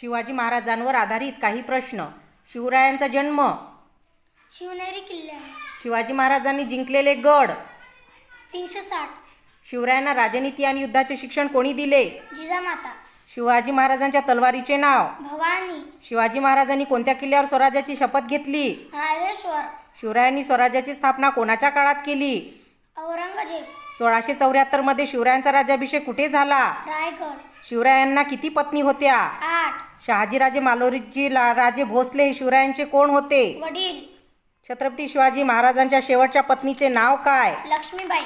शिवाजी महाराजांवर आधारित काही प्रश्न. शिवरायांचा जन्म. शिवनेरी किल्ल्यावर. शिवाजी महाराजांनी जिंकलेले गड. 360. शिवरायांना राजनीती आणि युद्धाचे शिक्षण कोणी दिले? जिजामाता. शिवाजी महाराजांच्या तलवारीचे नाव. भवानी. शिवाजी महाराजांनी कोणत्या किल्ल्यावर स्वराज्याची शपथ घेतली? रायरेश्वर. शिवरायांनी स्वराज्याची स्थापना कोणाच्या काळात केली? औरंगजेब. 1674 मध्ये शिवरायांचा राज्याभिषेक कुठे झाला? रायगड. शिवरायांना किती पत्नी होत्या? 8. शहाजीराजे मालोजीची राजे भोसले हे शिवरायांचे कोण होते? वडील. छत्रपती शिवाजी महाराजांच्या शेवटच्या पत्नीचे नाव काय? लक्ष्मीबाई.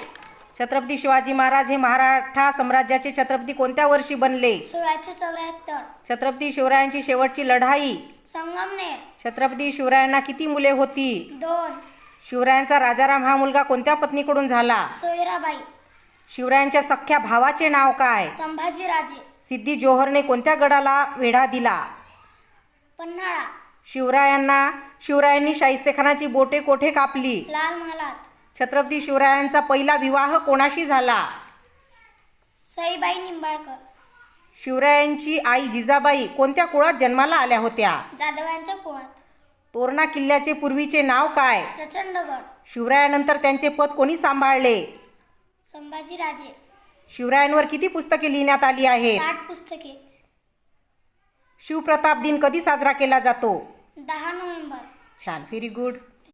छत्रपती शिवाजी महाराज हे मराठा साम्राज्याचे छत्रपती कोणत्या वर्षी बनले? 1674. छत्रपती शिवरायांची शेवटची लढाई. संगमनेर. छत्रपती शिवरायांना किती मुले होती? 2. शिवरायांचा राजाराम हा मुलगा कोणत्या पत्नीकडून झाला? सोयराबाई. शिवरायांच्या सख्ख्या भावाचे नाव काय? संभाजीराजे. सिद्धी जोहरने कोणत्या गडाला वेढा दिला? पन्हाळा. शिवरायांनी शाहिस्तेखानाची बोटे कोठे कापली? लाल महालात. छत्रपती शिवरायांचा पहिला विवाह कोणाशी झाला? सईबाई निंबाळकर. शिवरायांची आई जिजाबाई कोणत्या कुळात जन्माला आल्या होत्या? जाधवांच्या कुळात. तोरणा किल्ल्याचे पूर्वीचे नाव काय? प्रचंडगड. शिवरायानंतर त्यांचे पद कोणी सांभाळले? संभाजीराजे. शिवरायांवर किती पुस्तके लिहिण्यात आली आहेत? 60 पुस्तके. शिवप्रताप दिन कधी साजरा केला जातो? 10 नोव्हेंबर. छान, व्हेरी गुड.